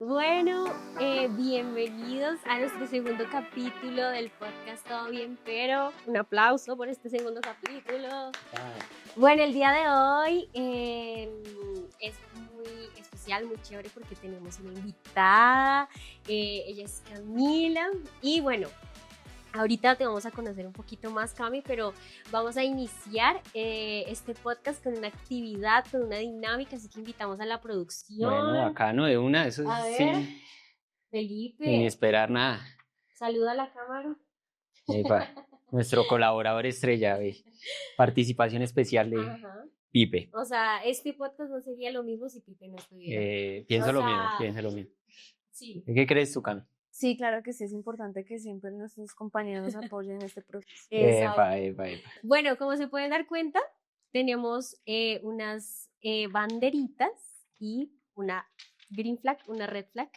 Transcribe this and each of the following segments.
Bueno, bienvenidos a nuestro segundo capítulo del podcast Todo Bien, pero un aplauso por este segundo capítulo. Bueno, el día de hoy es muy especial, muy chévere porque tenemos una invitada, ella es Camila y bueno, ahorita te vamos a conocer un poquito más, Cami, pero vamos a iniciar este podcast con una actividad, con una dinámica, así que invitamos a la producción. Bueno, bacano de una, eso A es ver, sin Felipe, esperar nada. saluda a la cámara. Epa, nuestro colaborador estrella, participación especial de Ajá. Pipe. O sea, este podcast no sería lo mismo si Pipe no estuviera. Pienso O lo sea, mismo, pienso lo mismo. Sí. ¿Qué crees tú, Cami? Sí, claro que sí, es importante que siempre nuestros compañeros nos apoyen en este proceso. Exacto. Epa. Bueno, como se pueden dar cuenta, tenemos unas banderitas y una green flag, una red flag,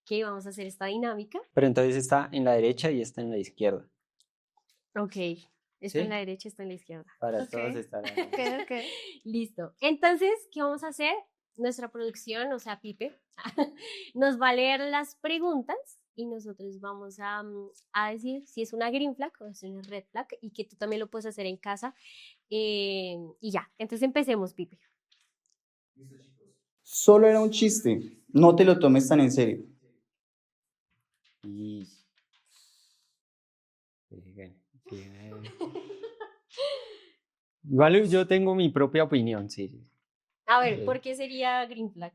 que vamos a hacer esta dinámica. Pero entonces está en la derecha y está en la izquierda. Ok, está ¿Sí? en la derecha, está en la izquierda. Para Ok. todos estar Ok. Listo. Entonces, ¿qué vamos a hacer? Nuestra producción, o sea, Pipe, nos va a leer las preguntas y nosotros vamos a decir si es una green flag o es una red flag y que tú también lo puedes hacer en casa. Y ya, entonces empecemos, Pipe. Solo era un chiste, no te lo tomes tan en serio. Y... sí. Igual yo tengo mi propia opinión, sí. A ver, ¿por qué sería green flag?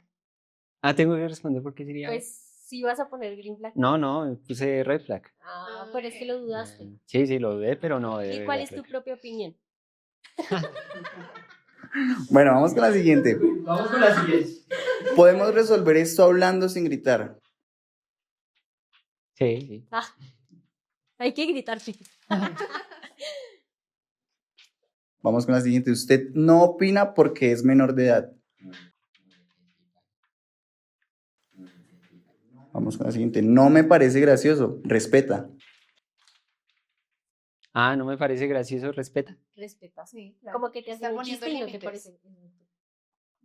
Tengo que responder por qué sería... Pues si vas a poner green flag. No, puse red flag. Pero es que lo dudaste. Sí, lo dudé, pero no. ¿Y cuál es tu propia opinión? Bueno, vamos con la siguiente. Podemos resolver esto hablando sin gritar. Sí. Hay que gritar, Pipe. Vamos con la siguiente. Usted no opina porque es menor de edad. Vamos con la siguiente. No me parece gracioso. Respeta. No me parece gracioso, respeta. Respeta. Sí, claro. Como que te Está hacen un poniendo chiste y no te límites. parece.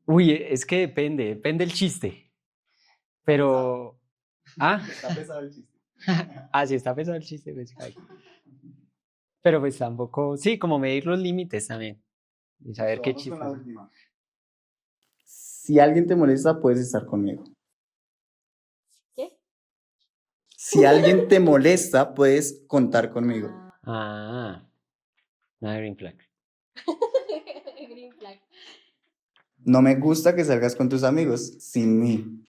Uy, es que depende el chiste. Pero... Está pesado el chiste. Sí, está pesado el chiste, pues, ay. Pero pues tampoco... Sí, como medir los límites también. Y saber qué Vamos chiste. con la última. Si alguien te molesta, puedes estar conmigo. ¿Qué? Si alguien te molesta, puedes contar conmigo. Una green flag. Green flag. No me gusta que salgas con tus amigos sin mí.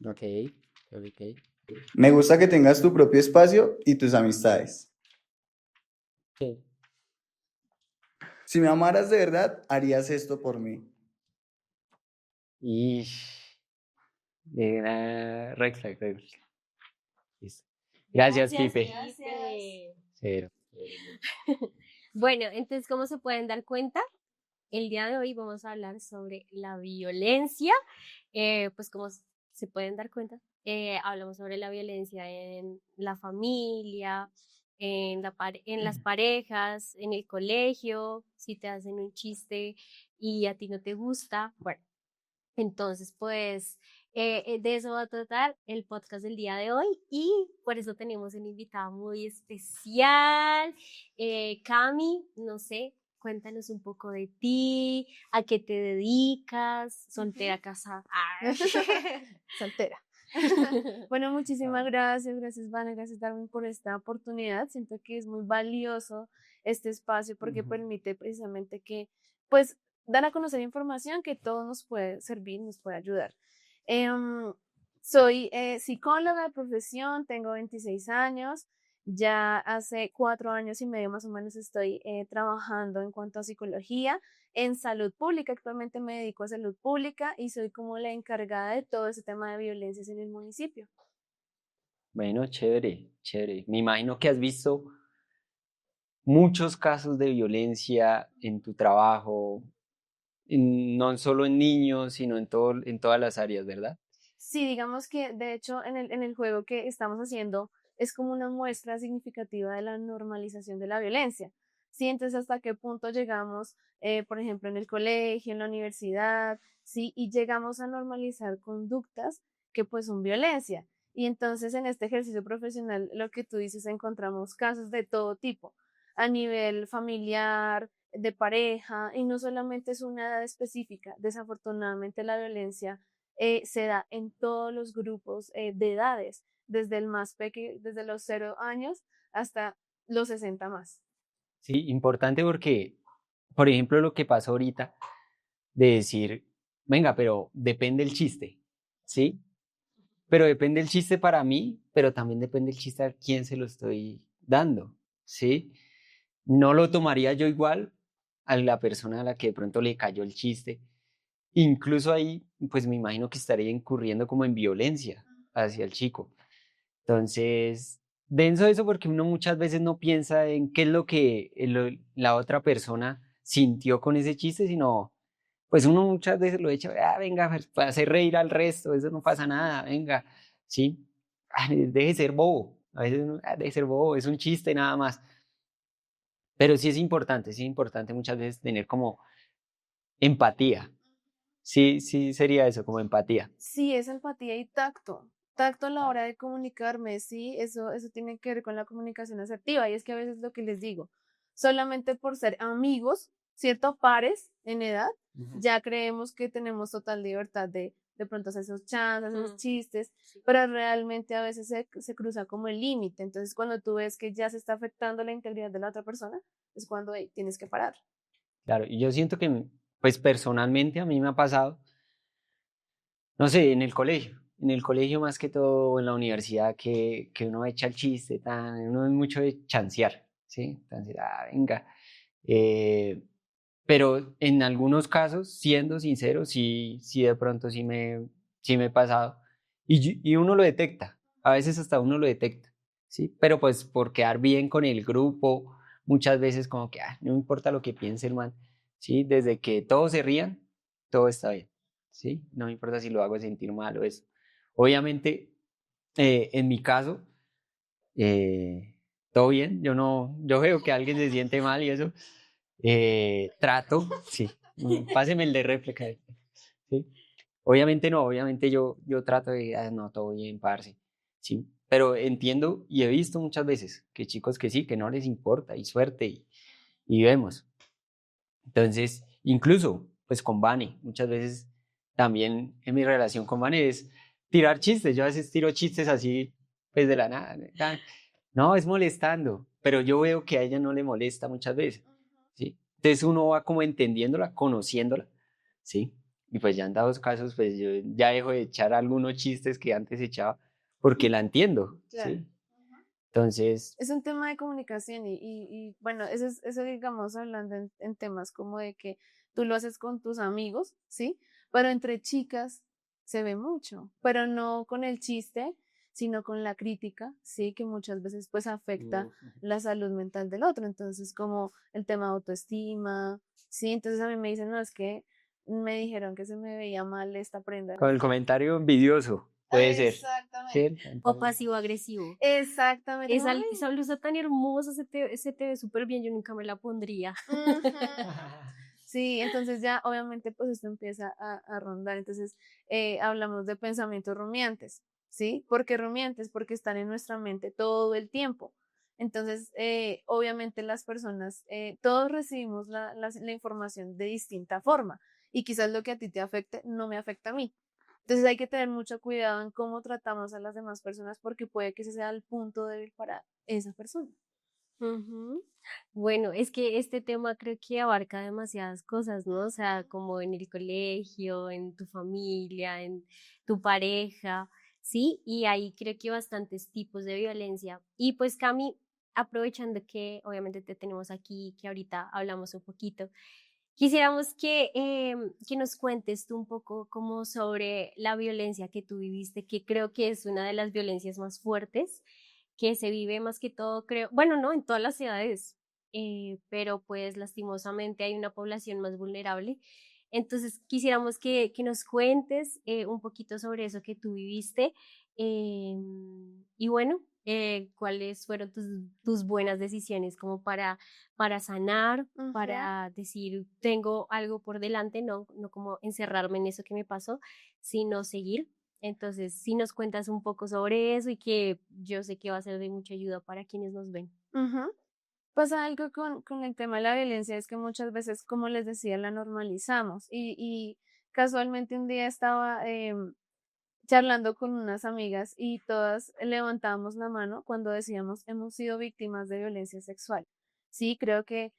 Ok. Me gusta que tengas tu propio espacio y tus amistades. Ok. Si me amaras de verdad, harías esto por mí. Y... red flag. Listo. Gracias, Pipe. Pipe. Cero. Bueno, entonces, como se pueden dar cuenta, el día de hoy vamos a hablar sobre la violencia. Pues como se pueden dar cuenta, hablamos sobre la violencia en la familia, en las parejas, en el colegio, si te hacen un chiste y a ti no te gusta. Bueno, entonces pues de eso va a tratar el podcast del día de hoy y por eso tenemos una invitada muy especial. Cami, no sé, cuéntanos un poco de ti, a qué te dedicas, soltera, casada. Soltera. Bueno, muchísimas gracias, Vane, gracias Darwin por esta oportunidad. Siento que es muy valioso este espacio porque permite precisamente que, pues, dar a conocer información que todo nos puede servir, nos puede ayudar. Soy psicóloga de profesión, tengo 26 años, ya hace 4 años y medio más o menos estoy trabajando en cuanto a psicología en salud pública. Actualmente me dedico a salud pública y soy como la encargada de todo ese tema de violencias en el municipio. Bueno, chévere. Me imagino que has visto muchos casos de violencia en tu trabajo, no solo en niños, sino en todas las áreas, ¿verdad? Sí, digamos que de hecho en el juego que estamos haciendo es como una muestra significativa de la normalización de la violencia. Sí, entonces hasta qué punto llegamos, por ejemplo, en el colegio, en la universidad, sí, y llegamos a normalizar conductas que pues son violencia. Y entonces en este ejercicio profesional, lo que tú dices, encontramos casos de todo tipo, a nivel familiar, de pareja, y no solamente es una edad específica. Desafortunadamente la violencia se da en todos los grupos de edades, desde el más pequeño, desde los 0 años hasta los 60 más. Sí, importante porque, por ejemplo, lo que pasó ahorita, de decir, venga, pero depende el chiste, ¿sí? Pero depende el chiste para mí, pero también depende el chiste a quién se lo estoy dando, ¿sí? No lo tomaría yo igual a la persona a la que de pronto le cayó el chiste. Incluso ahí, pues me imagino que estaría incurriendo como en violencia hacia el chico. Entonces, denso eso porque uno muchas veces no piensa en qué es lo que la otra persona sintió con ese chiste, sino, pues uno muchas veces lo echa, ah, venga, pues, para hacer reír al resto, eso no pasa nada, venga, ¿sí? Ah, deje de ser bobo, a veces uno, deje de ser bobo, es un chiste nada más. Pero sí es importante muchas veces tener como empatía. Sí, sí sería eso, como empatía. Sí, es empatía y tacto. Tacto a la hora de comunicarme, sí, eso tiene que ver con la comunicación asertiva. Y es que a veces lo que les digo, solamente por ser amigos, ¿cierto? Pares en edad, ya creemos que tenemos total libertad de pronto hacer esos chances, esos chistes, pero realmente a veces se cruza como el límite. Entonces, cuando tú ves que ya se está afectando la integridad de la otra persona, es cuando hey, tienes que parar. Claro, y yo siento que, pues personalmente a mí me ha pasado, no sé, en el colegio más que todo, en la universidad, que uno echa el chiste, uno es mucho de chancear, ¿sí? Entonces, venga. Eh, pero en algunos casos, siendo sincero, sí, sí de pronto sí me he pasado. Y uno lo detecta, a veces hasta uno lo detecta, ¿sí? Pero pues por quedar bien con el grupo, muchas veces como que, no importa lo que piense el man, ¿sí? Desde que todos se rían, todo está bien, ¿sí? No me importa si lo hago sentir mal o eso. Obviamente, en mi caso, todo bien, yo veo que alguien se siente mal y eso, trato, sí, páseme el de réplica, ¿sí? Obviamente no, obviamente yo trato de, no, todo bien, parce, sí, pero entiendo y he visto muchas veces que chicos que sí, que no les importa y suerte y vemos. Entonces, incluso, pues con Vane, muchas veces también en mi relación con Vane es tirar chistes, yo a veces tiro chistes así, pues de la nada, no, es molestando, pero yo veo que a ella no le molesta muchas veces, ¿sí? Entonces uno va como entendiéndola, conociéndola, ¿sí? Y pues ya en dados casos, pues yo ya dejo de echar algunos chistes que antes echaba porque la entiendo, Claro. ¿sí? Entonces, Es un tema de comunicación y bueno, eso digamos hablando en temas como de que tú lo haces con tus amigos, ¿sí? Pero entre chicas se ve mucho, pero no con el chiste, sino con la crítica, ¿sí? Que muchas veces pues afecta la salud mental del otro. Entonces, como el tema de autoestima, ¿sí? Entonces a mí me dicen, no, es que me dijeron que se me veía mal esta prenda. con el comentario envidioso, puede ser. Exactamente. ¿Sí? O pasivo-agresivo. Exactamente. Esa, Ay, esa blusa tan hermosa se te ve súper bien, yo nunca me la pondría. ujú. Sí, entonces ya obviamente pues esto empieza a rondar. Entonces hablamos de pensamientos rumiantes, ¿sí? ¿Por qué rumiantes? Porque están en nuestra mente todo el tiempo. Entonces, obviamente las personas, todos recibimos la información de distinta forma y quizás lo que a ti te afecte no me afecta a mí. Entonces hay que tener mucho cuidado en cómo tratamos a las demás personas porque puede que ese sea el punto débil para esa persona. Ujú. Bueno, es que este tema creo que abarca demasiadas cosas, ¿no? O sea, como en el colegio, en tu familia, en tu pareja, ¿sí? Y ahí creo que bastantes tipos de violencia. Y pues Cami, aprovechando que obviamente te tenemos aquí, que ahorita hablamos un poquito, quisiéramos que nos cuentes tú un poco como sobre la violencia que tú viviste, que creo que es una de las violencias más fuertes que se vive más que todo, creo, bueno, no, en todas las ciudades, pero pues lastimosamente hay una población más vulnerable. Entonces quisiéramos que nos cuentes un poquito sobre eso que tú viviste y bueno, cuáles fueron tus buenas decisiones como para sanar, Ujú. para decir, tengo algo por delante, no como encerrarme en eso que me pasó, sino seguir. Entonces, si nos cuentas un poco sobre eso y que yo sé que va a ser de mucha ayuda para quienes nos ven. Ujú. Pasa algo con el tema de la violencia, es que muchas veces, como les decía, la normalizamos. Y casualmente un día estaba charlando con unas amigas y todas levantábamos la mano cuando decíamos hemos sido víctimas de violencia sexual. Sí, creo que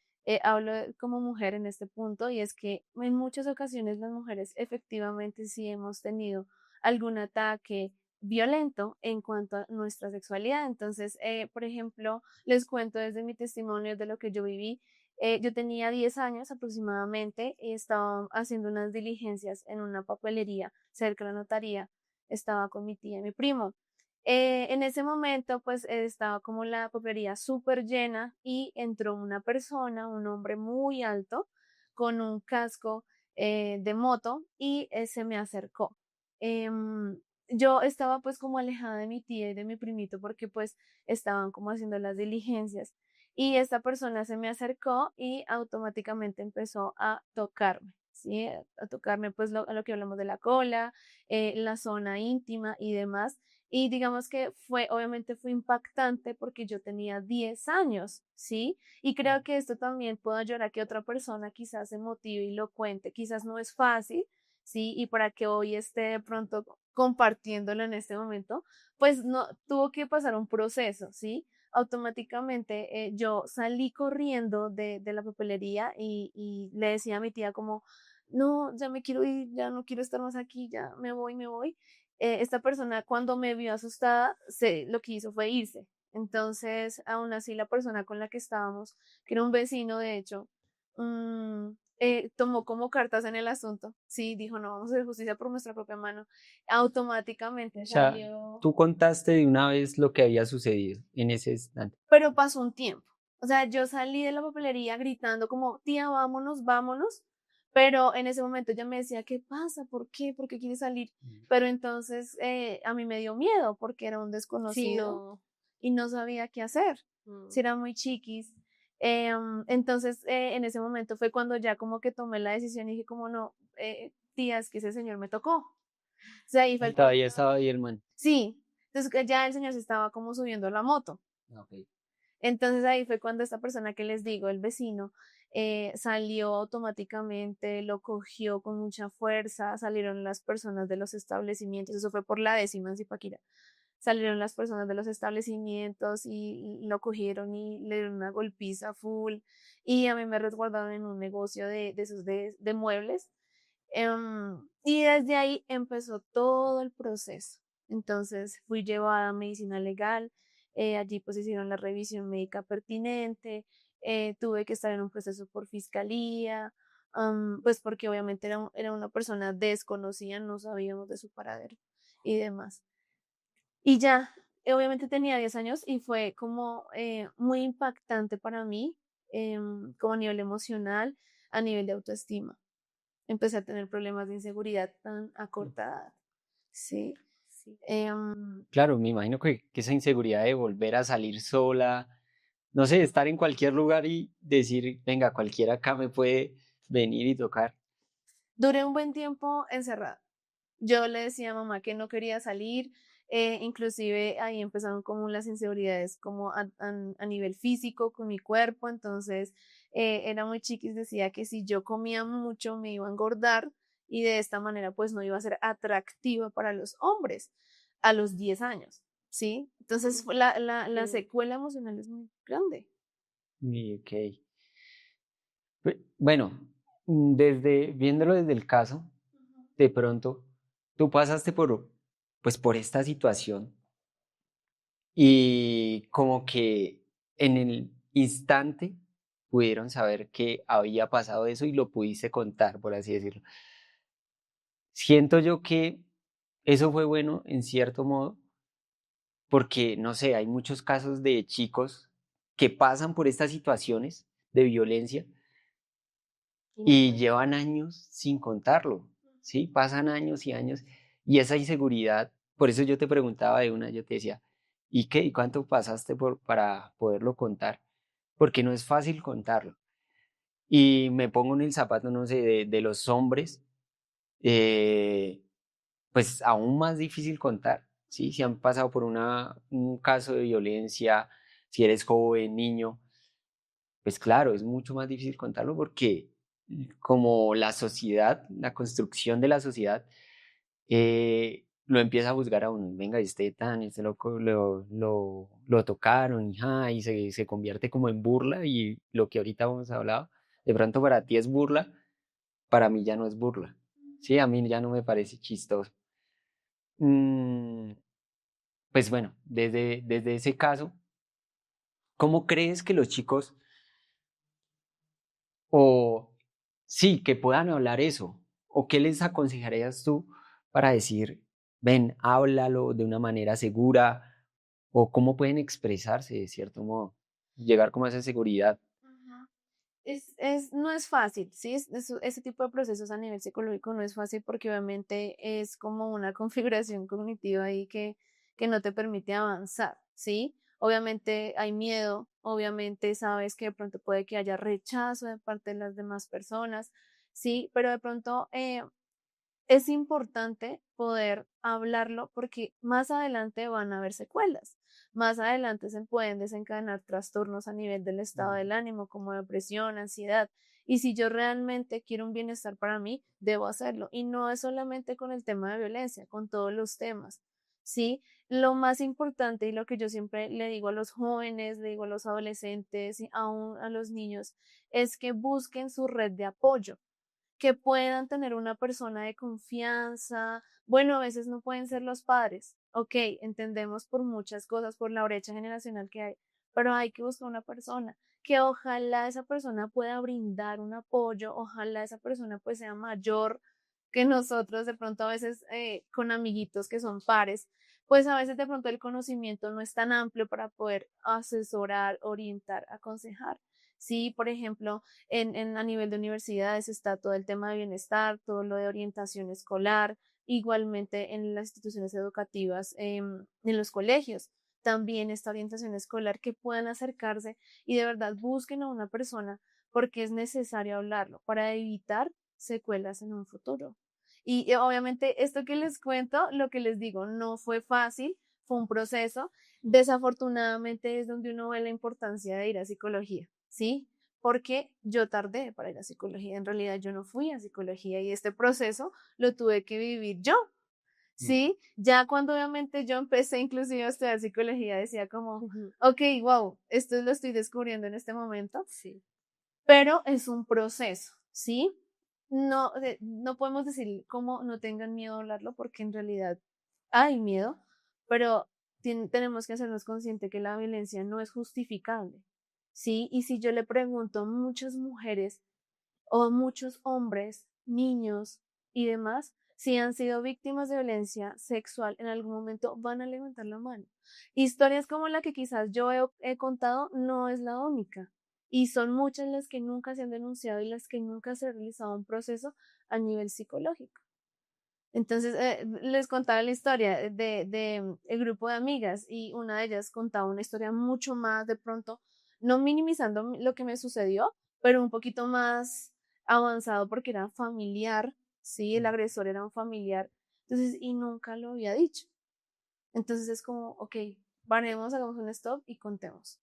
hablo como mujer en este punto y es que en muchas ocasiones las mujeres efectivamente sí hemos tenido algún ataque violento en cuanto a nuestra sexualidad. Entonces, por ejemplo, les cuento desde mi testimonio de lo que yo viví. Yo tenía 10 años aproximadamente y estaba haciendo unas diligencias en una papelería cerca de la notaría. Estaba con mi tía y mi primo. En ese momento, pues estaba como la papelería súper llena y entró una persona, un hombre muy alto, con un casco de moto y se me acercó. Yo estaba pues como alejada de mi tía y de mi primito porque pues estaban como haciendo las diligencias y esta persona se me acercó y automáticamente empezó a tocarme, ¿sí? A tocarme pues a lo que hablamos de la cola, la zona íntima y demás. Y digamos que obviamente fue impactante porque yo tenía 10 años, ¿sí? Y creo que esto también puede ayudar a que otra persona quizás se motive y lo cuente, quizás no es fácil, ¿sí? Y para que hoy esté de pronto compartiéndolo en este momento, pues no, tuvo que pasar un proceso, ¿sí? Automáticamente yo salí corriendo de la papelería y le decía a mi tía como, no, ya me quiero ir, ya no quiero estar más aquí, ya me voy, me voy. Esta persona cuando me vio asustada, lo que hizo fue irse. Entonces, aún así, la persona con la que estábamos, que era un vecino, de hecho, tomó como cartas en el asunto. Sí, dijo, no, vamos a hacer justicia por nuestra propia mano. Automáticamente O sea, salió, tú contaste de una vez lo que había sucedido en ese instante. pero pasó un tiempo. O sea, yo salí de la papelería gritando como, tía, vámonos, vámonos. Pero en ese momento ella me decía, ¿qué pasa? ¿Por qué? ¿Por qué quieres salir? Pero entonces a mí me dio miedo porque era un Sí, desconocido no. y no sabía qué hacer. Si Mm. era muy chiquis. Entonces en ese momento fue cuando ya como que tomé la decisión y dije como no, tía, es que ese señor me tocó. O sea, ahí fue Y el cuando... todavía estaba ahí el man. Sí, entonces ya el señor se estaba como subiendo a la moto. Ok. Entonces ahí fue cuando esta persona que les digo, el vecino, salió automáticamente, lo cogió con mucha fuerza, salieron las personas de los establecimientos, eso fue por la décima en Zipaquirá, salieron las personas de los establecimientos y lo cogieron y le dieron una golpiza full y a mí me resguardaron en un negocio de esos de muebles. Y desde ahí empezó todo el proceso. Entonces fui llevada a medicina legal, allí pues hicieron la revisión médica pertinente, tuve que estar en un proceso por fiscalía, pues porque obviamente era una persona desconocida, no sabíamos de su paradero y demás. Y ya, obviamente tenía 10 años y fue como muy impactante para mí, como a nivel emocional, a nivel de autoestima. Empecé a tener problemas de inseguridad tan a corta edad. Sí. Sí. Claro, me imagino que esa inseguridad de volver a salir sola, no sé, estar en cualquier lugar y decir, venga, cualquiera acá me puede venir y tocar. Duré un buen tiempo encerrada. Yo le decía a mamá que no quería salir, inclusive ahí empezaron como las inseguridades como a nivel físico con mi cuerpo, entonces era muy chiquis, decía que si yo comía mucho me iba a engordar y de esta manera pues no iba a ser atractiva para los hombres a los 10 años, ¿sí? Entonces la Sí. secuela emocional es muy grande. Y, ok. Bueno, viéndolo desde el caso, de pronto, tú pasaste pues, por esta situación y como que en el instante pudieron saber que había pasado eso y lo pudiste contar, por así decirlo. Siento yo que eso fue bueno en cierto modo, porque, no sé, hay muchos casos de chicos que pasan por estas situaciones de violencia Y no y cuenta. llevan años sin contarlo, ¿sí? Pasan años y años y esa inseguridad, por eso yo te preguntaba de una, yo te decía, ¿y qué? ¿Y cuánto pasaste para poderlo contar? Porque no es fácil contarlo. Y me pongo en el zapato, no sé, de los hombres. pues aún más difícil contar, ¿sí? Si han pasado por un caso de violencia, si eres joven, niño, pues claro, es mucho más difícil contarlo porque como la sociedad, la construcción de la sociedad, lo empieza a juzgar a uno. Venga, este loco lo tocaron y se convierte como en burla y lo que ahorita hemos hablado, de pronto para ti es burla, para mí ya no es burla. Sí, a mí ya no me parece chistoso. Mm, pues bueno, desde ese caso, ¿cómo crees que los chicos o sí, que puedan hablar eso? ¿O qué les aconsejarías tú para decir, ven, háblalo de una manera segura? ¿O cómo pueden expresarse de cierto modo? Llegar como a esa seguridad. Ajá. No es fácil, ¿sí? Ese tipo de procesos a nivel psicológico no es fácil porque obviamente es como una configuración cognitiva ahí que no te permite avanzar, ¿sí? Obviamente hay miedo, obviamente sabes que de pronto puede que haya rechazo de parte de las demás personas, ¿sí? Pero de pronto es importante poder hablarlo porque más adelante van a haber secuelas. Más adelante se pueden desencadenar trastornos a nivel del estado del ánimo, como depresión, ansiedad. Y si yo realmente quiero un bienestar para mí, debo hacerlo. Y no es solamente con el tema de violencia, con todos los temas. ¿Sí? Lo más importante y lo que yo siempre le digo a los jóvenes, le digo a los adolescentes y aún a los niños, es que busquen su red de apoyo, que puedan tener una persona de confianza. Bueno, a veces no pueden ser los padres, ok, entendemos por muchas cosas, por la brecha generacional que hay, pero hay que buscar una persona que ojalá esa persona pueda brindar un apoyo, ojalá esa persona pues sea mayor que nosotros, de pronto a veces con amiguitos que son pares, pues a veces de pronto el conocimiento no es tan amplio para poder asesorar, orientar, aconsejar. Sí, por ejemplo, a nivel de universidades está todo el tema de bienestar, todo lo de orientación escolar, igualmente en las instituciones educativas, en los colegios. También esta orientación escolar que puedan acercarse y de verdad busquen a una persona porque es necesario hablarlo para evitar secuelas en un futuro. Y obviamente esto que les cuento, lo que les digo, no fue fácil, fue un proceso. Desafortunadamente es donde uno ve la importancia de ir a psicología, ¿sí? Porque yo tardé para ir a psicología. En realidad yo no fui a psicología y este proceso lo tuve que vivir yo, ¿sí? Ya cuando obviamente yo empecé inclusive a estudiar psicología, decía como, Ujú. ok, wow, esto lo estoy descubriendo en este momento, Sí. pero es un proceso, ¿sí? No, no podemos decir como no tengan miedo a hablarlo porque en realidad hay miedo, pero tenemos que hacernos consciente que la violencia no es justificable, ¿sí? Y si yo le pregunto a muchas mujeres o muchos hombres, niños y demás, si han sido víctimas de violencia sexual en algún momento, van a levantar la mano. Historias como la que quizás yo he contado no es la única. Y son muchas las que nunca se han denunciado y las que nunca se ha realizado un proceso a nivel psicológico. Entonces, les contaba la historia de el grupo de amigas y una de ellas contaba una historia mucho más de pronto, no minimizando lo que me sucedió, pero un poquito más avanzado porque era familiar, sí, el agresor era un familiar, entonces, y nunca lo había dicho. Entonces es como, ok, paremos, hagamos un stop y contemos.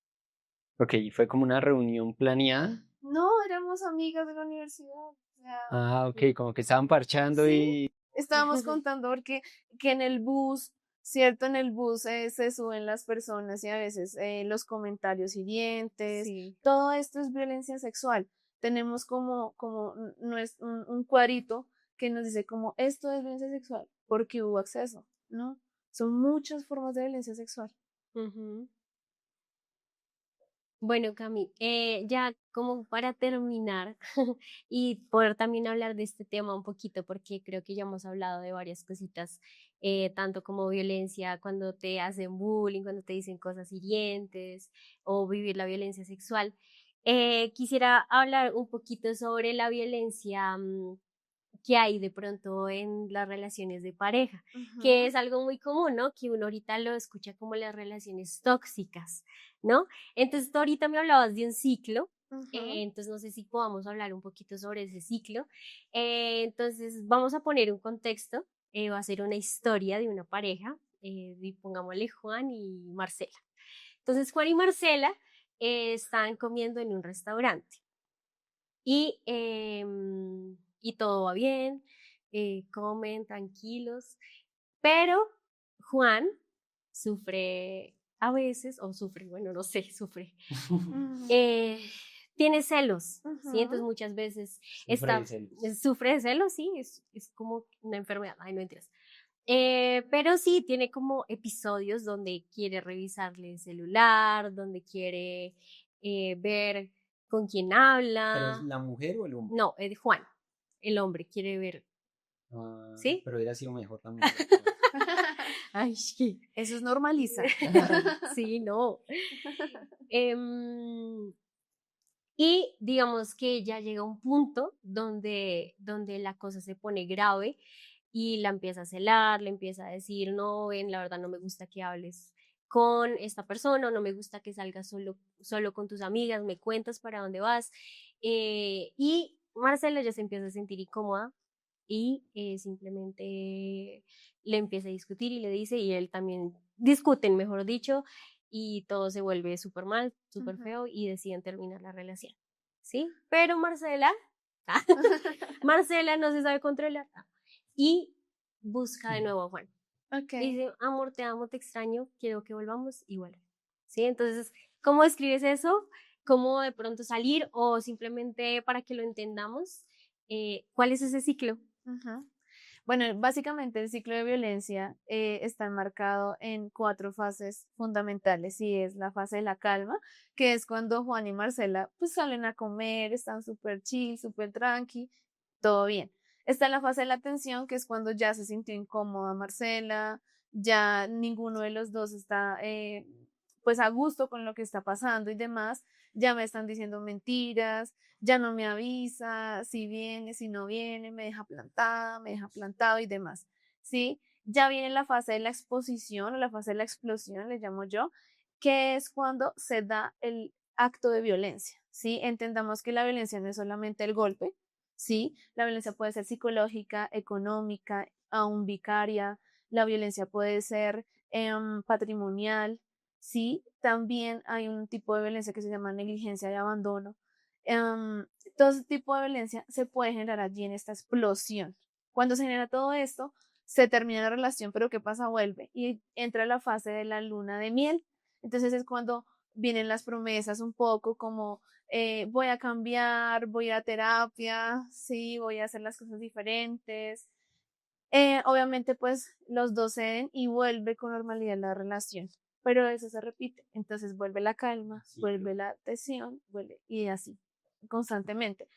Ok, fue como una reunión planeada. No, éramos amigas de la universidad, o sea, Ah, ok, Sí. como que estaban parchando sí, y... estábamos contando porque que en el bus, ¿cierto? En el bus se suben las personas y a veces los comentarios hirientes, Sí. todo esto es violencia sexual. Tenemos no es un cuadrito que nos dice como esto es violencia sexual porque hubo acceso, ¿no? Son muchas formas de violencia sexual. Ujú. Bueno, Cami, ya como para terminar y poder también hablar de este tema un poquito, porque creo que ya hemos hablado de varias cositas, tanto como violencia cuando te hacen bullying, cuando te dicen cosas hirientes o vivir la violencia sexual. Quisiera hablar un poquito sobre la violencia que hay de pronto en las relaciones de pareja, que Ujú, es algo muy común, ¿no? Que uno ahorita lo escucha como las relaciones tóxicas, ¿no? Entonces, tú ahorita me hablabas de un ciclo, ujú. entonces no sé si podamos hablar un poquito sobre ese ciclo. Entonces, vamos a poner un contexto. va a ser una historia de una pareja, y pongámosle Juan y Marcela. Entonces Juan y Marcela están comiendo en un restaurante y todo va bien, comen tranquilos, pero Juan sufre a veces, o sufre, bueno, no sé, sufre, Ujú, tiene celos, ¿sí? Entonces ujú. muchas veces Sufre de celos. sufre de celos, sí, es como una enfermedad, ay, no entiendes. Pero sí, tiene como episodios donde quiere revisarle el celular, donde quiere ver con quién ¿Pero es habla. la mujer o el hombre? No, es Juan, el hombre quiere ver, Ah, ¿sí? pero hubiera sido mejor la mujer. Ay, sí. Eso es normalizar. Sí, no. Em, y digamos que ya llega un punto donde la cosa se pone grave y la empieza a celar, le empieza a decir, no, ven, la verdad no me gusta que hables con esta persona, no me gusta que salgas solo con tus amigas, me cuentas para dónde vas. Y Marcela ya se empieza a sentir incómoda y simplemente le empieza a discutir y le dice, y él también discuten, mejor dicho, y todo se vuelve súper mal, súper Ujú. feo y deciden terminar la relación. ¿Sí? Pero Marcela, Marcela no se sabe controlar y busca de nuevo a Juan. Ok. Dice, amor, te amo, te extraño, quiero que volvamos y vuelve. ¿Sí? Entonces, ¿cómo describes eso? ¿Cómo de pronto salir o simplemente para que lo entendamos? ¿Cuál es ese ciclo? Ujú. Bueno, básicamente el ciclo de violencia está enmarcado en 4 fases fundamentales y es la fase de la calma, que es cuando Juan y Marcela pues salen a comer, están súper chill, súper tranqui, todo bien. Está la fase de la tensión, que es cuando ya se sintió incómoda Marcela, ya ninguno de los dos está pues a gusto con lo que está pasando y demás, ya me están diciendo mentiras, ya no me avisa si viene, si no viene, me deja plantada, me deja plantado y demás, ¿sí? Ya viene la fase de la exposición o la fase de la explosión, le llamo yo, que es cuando se da el acto de violencia, ¿sí? Entendamos que la violencia no es solamente el golpe, ¿sí? La violencia puede ser psicológica, económica, aún vicaria, la violencia puede ser patrimonial, ¿sí? También hay un tipo de violencia que se llama negligencia y abandono. Em, Todo ese tipo de violencia se puede generar allí en esta explosión. Cuando se genera todo esto, se termina la relación, pero ¿qué pasa? Vuelve y entra la fase de la luna de miel. Entonces es cuando vienen las promesas un poco como voy a cambiar, voy a terapia, sí, voy a hacer las cosas diferentes. Obviamente, pues los dos ceden y vuelve con normalidad la relación, pero eso se repite. Entonces vuelve la calma, Sí, vuelve la tensión, vuelve y así constantemente.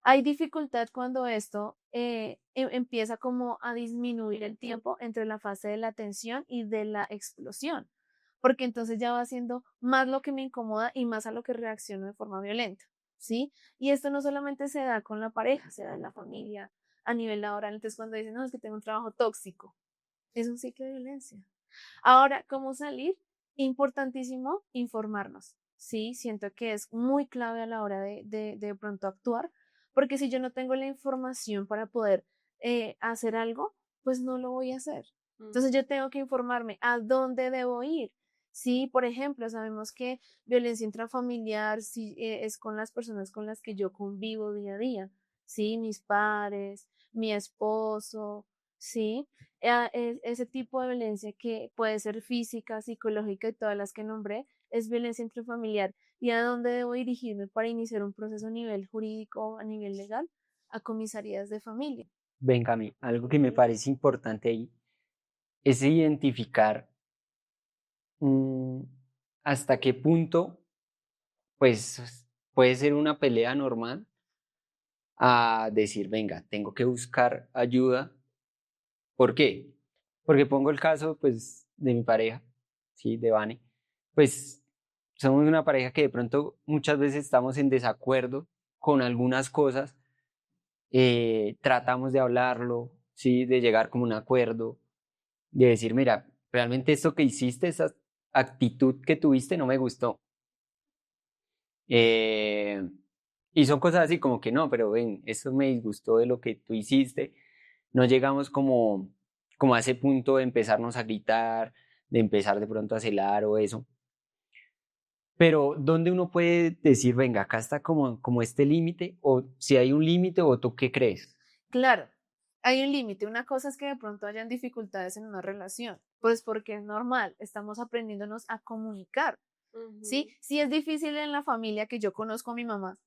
Hay dificultad cuando esto empieza como a disminuir el tiempo entre la fase de la tensión y de la explosión, porque entonces ya va siendo más lo que me incomoda y más a lo que reacciono de forma violenta, ¿sí? Y esto no solamente se da con la pareja, se da en la familia, a nivel laboral. Entonces cuando dicen, no, es que tengo un trabajo tóxico, es un ciclo de violencia. Ahora, ¿cómo salir? Importantísimo informarnos, ¿sí? Siento que es muy clave a la hora de pronto actuar, porque si yo no tengo la información para poder hacer algo, pues no lo voy a hacer. Entonces yo tengo que informarme a dónde debo ir. Sí, por ejemplo, sabemos que violencia intrafamiliar sí, es con las personas con las que yo convivo día a día, sí, mis padres, mi esposo, sí, ese tipo de violencia que puede ser física, psicológica y todas las que nombré, es violencia intrafamiliar. ¿Y a dónde debo dirigirme para iniciar un proceso a nivel jurídico, a nivel legal? A comisarías de familia. Benjamín, algo que me parece importante ahí es identificar mm, hasta qué punto, pues, puede ser una pelea normal a decir, venga, tengo que buscar ayuda. ¿Por qué? Porque pongo el caso, pues, de mi pareja, ¿sí? De Vane. Pues, somos una pareja que de pronto muchas veces estamos en desacuerdo con algunas cosas, tratamos de hablarlo, ¿sí? De llegar como a un acuerdo, de decir, mira, realmente esto que hiciste, esa actitud que tuviste no me gustó. Eh, y son cosas así como que no, pero ven, esto me disgustó de lo que tú hiciste. No llegamos como como a ese punto de empezarnos a gritar, de empezar de pronto a celar o eso. Pero ¿dónde uno puede decir, venga, acá está como este límite? O si hay un límite, o tú qué crees? Claro, hay un límite. Una cosa es que de pronto hayan dificultades en una relación, pues porque es normal, estamos aprendiéndonos a comunicar, ¿sí? Si es difícil en la familia que yo conozco a mi mamá,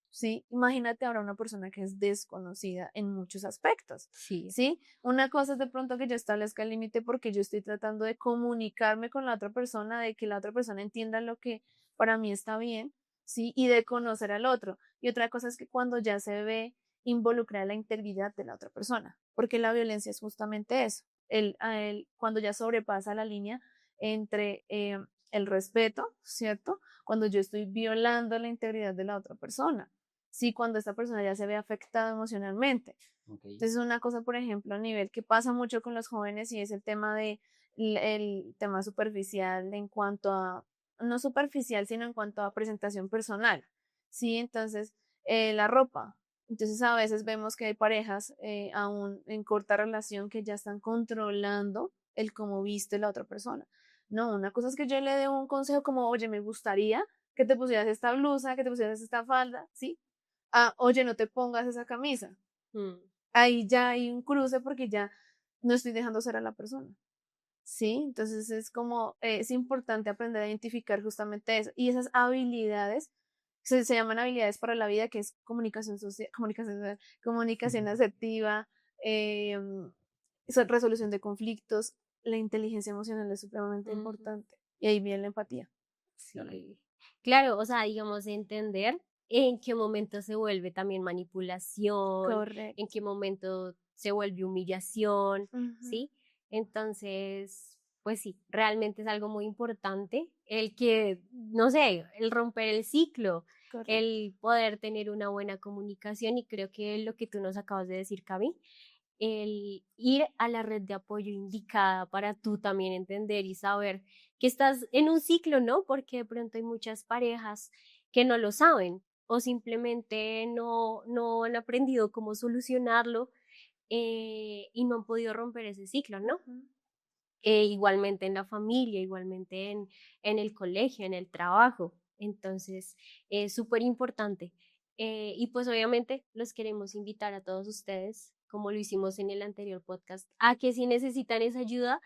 ¿sí? Imagínate ahora una persona que es desconocida en muchos aspectos, Sí. ¿sí? Una cosa es de pronto que yo establezca el límite porque yo estoy tratando de comunicarme con la otra persona, de que la otra persona entienda lo que para mí está bien, ¿sí? Y de conocer al otro. Y otra cosa es que cuando ya se ve involucrada la integridad de la otra persona, porque la violencia es justamente eso, cuando ya sobrepasa la línea entre el respeto, ¿cierto? Cuando yo estoy violando la integridad de la otra persona, sí, cuando esta persona ya se ve afectada emocionalmente. Okay. Entonces, una cosa, por ejemplo, a nivel que pasa mucho con los jóvenes y es el tema el tema superficial en cuanto a, no superficial, sino en cuanto a presentación personal, sí, entonces, la ropa. Entonces, a veces vemos que hay parejas aún en corta relación que ya están controlando el cómo viste la otra persona. No, una cosa es que yo le dé un consejo como, oye, me gustaría que te pusieras esta blusa, que te pusieras esta falda, ¿sí? Ah, oye, no te pongas esa camisa. Mm. Ahí ya hay un cruce porque ya no estoy dejando ser a la persona, ¿sí? Entonces es como, es importante aprender a identificar justamente eso. Y esas habilidades se llaman habilidades para la vida, que es comunicación social, comunicación asertiva, eh, resolución de conflictos, la inteligencia emocional es supremamente importante. Y ahí viene la empatía. Sí. Claro, o sea, digamos, entender en qué momento se vuelve también manipulación, en Correcto. qué momento se vuelve humillación, Ujú. ¿sí? Entonces, pues sí, realmente es algo muy importante el que, no sé, el romper el ciclo, Correcto. el poder tener una buena comunicación y creo que lo que tú nos acabas de decir, Cami, el ir a la red de apoyo indicada para tú también entender y saber que estás en un ciclo, ¿no? Porque de pronto hay muchas parejas que no lo saben o simplemente no han aprendido cómo solucionarlo y no han podido romper ese ciclo, ¿no? Ujú. Igualmente en la familia, igualmente en el colegio, en el trabajo. Entonces, es súper importante. Y pues obviamente los queremos invitar a todos ustedes, como lo hicimos en el anterior podcast, a que si necesitan esa ayuda,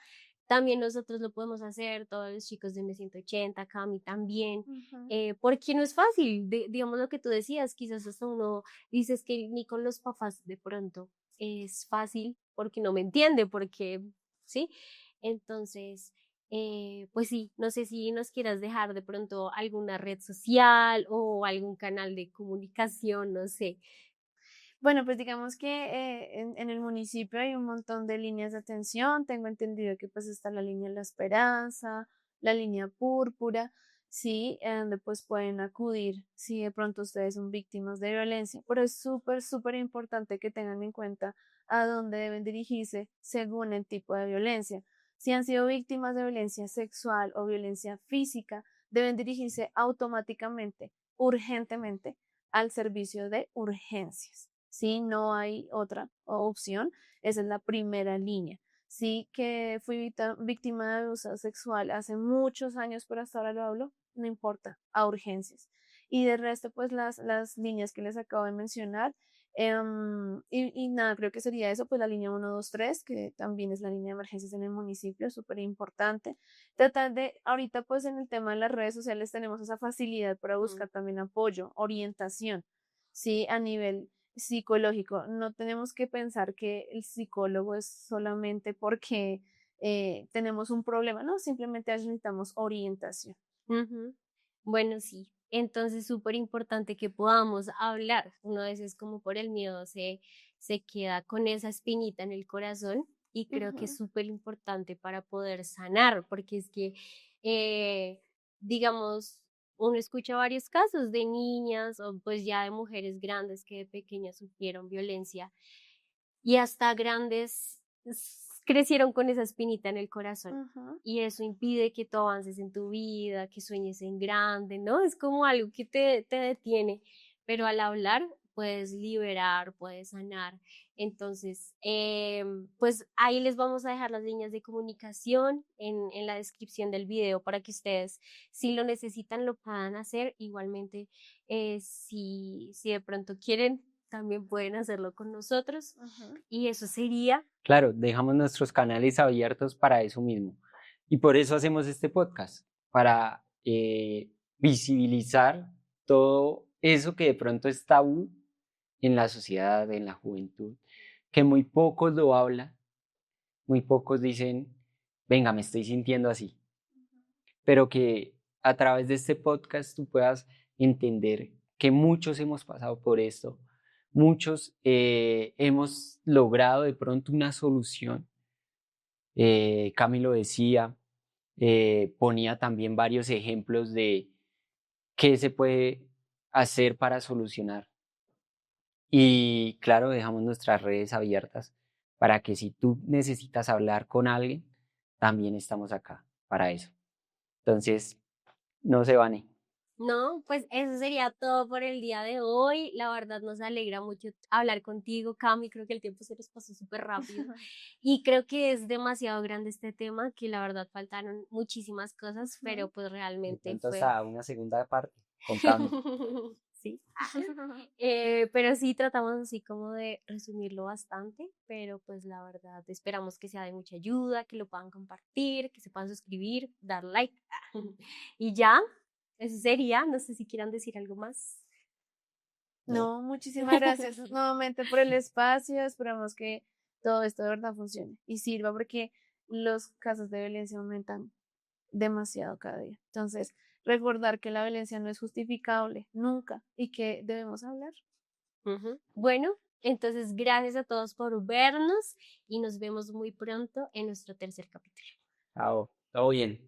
también nosotros lo podemos hacer, todos los chicos de M180, Cami también, Ujú. porque no es fácil, digamos lo que tú decías, quizás hasta uno dices que ni con los papás de pronto es fácil porque no me entiende, porque, ¿sí? Entonces, pues sí, no sé si nos quieras dejar de pronto alguna red social o algún canal de comunicación, no sé. Bueno, pues digamos que en el municipio hay un montón de líneas de atención. Tengo entendido que pues está la línea La Esperanza, la línea Púrpura, sí, donde pues pueden acudir si de pronto ustedes son víctimas de violencia. Pero es súper, súper importante que tengan en cuenta a dónde deben dirigirse según el tipo de violencia. Si han sido víctimas de violencia sexual o violencia física, deben dirigirse automáticamente, urgentemente, al servicio de urgencias. Sí, no hay otra opción, esa es la primera línea. Sí, que fui víctima de abuso sexual hace muchos años, pero hasta ahora lo hablo, no importa, a urgencias. Y de resto, pues las líneas que les acabo de mencionar. Y nada, creo que sería eso, pues la línea 123 que también es la línea de emergencias en el municipio, súper importante. Tratar de, ahorita pues en el tema de las redes sociales tenemos esa facilidad para Mm. buscar también apoyo, orientación, sí, a nivel psicológico. No tenemos que pensar que el psicólogo es solamente porque tenemos un problema, no, simplemente necesitamos orientación. Ujú. Bueno, sí. Entonces, súper importante que podamos hablar. Uno a veces como por el miedo se queda con esa espinita en el corazón y creo que es Ujú. súper importante para poder sanar, porque es que, eh, digamos, uno escucha varios casos de niñas o pues ya de mujeres grandes que de pequeñas sufrieron violencia y hasta grandes crecieron con esa espinita en el corazón. Ujú. Y eso impide que tú avances en tu vida, que sueñes en grande, ¿no? Es como algo que te detiene, pero al hablar puedes liberar, puedes sanar. Entonces, pues ahí les vamos a dejar las líneas de comunicación en la descripción del video para que ustedes, si lo necesitan, lo puedan hacer. Igualmente, si de pronto quieren, también pueden hacerlo con nosotros. Y eso sería. Claro, dejamos nuestros canales abiertos para eso mismo. Y por eso hacemos este podcast, para visibilizar todo eso que de pronto es tabú en la sociedad, en la juventud, que muy pocos lo hablan, muy pocos dicen, venga, me estoy sintiendo así, pero que a través de este podcast tú puedas entender que muchos hemos pasado por esto, muchos hemos logrado de pronto una solución. Cami lo decía, ponía también varios ejemplos de qué se puede hacer para solucionar. Y claro, dejamos nuestras redes abiertas para que si tú necesitas hablar con alguien, también estamos acá para eso. Entonces, no se van. No, pues eso sería todo por el día de hoy. La verdad nos alegra mucho hablar contigo, Cami. Creo que el tiempo se nos pasó súper rápido. Y creo que es demasiado grande este tema, que la verdad faltaron muchísimas cosas, pero pues realmente Entonces, fue. a una segunda parte, contame. Sí. Pero sí tratamos así como de resumirlo bastante, pero pues la verdad esperamos que sea de mucha ayuda, que lo puedan compartir, que se puedan suscribir, dar like. Y ya, eso sería, no sé si quieran decir algo más. No, muchísimas gracias nuevamente por el espacio. Esperamos que todo esto de verdad funcione y sirva porque los casos de violencia aumentan demasiado cada día. Entonces, recordar que la violencia no es justificable nunca y que debemos hablar. Bueno, entonces gracias a todos por vernos y nos vemos muy pronto en nuestro tercer capítulo. Chao, todo bien.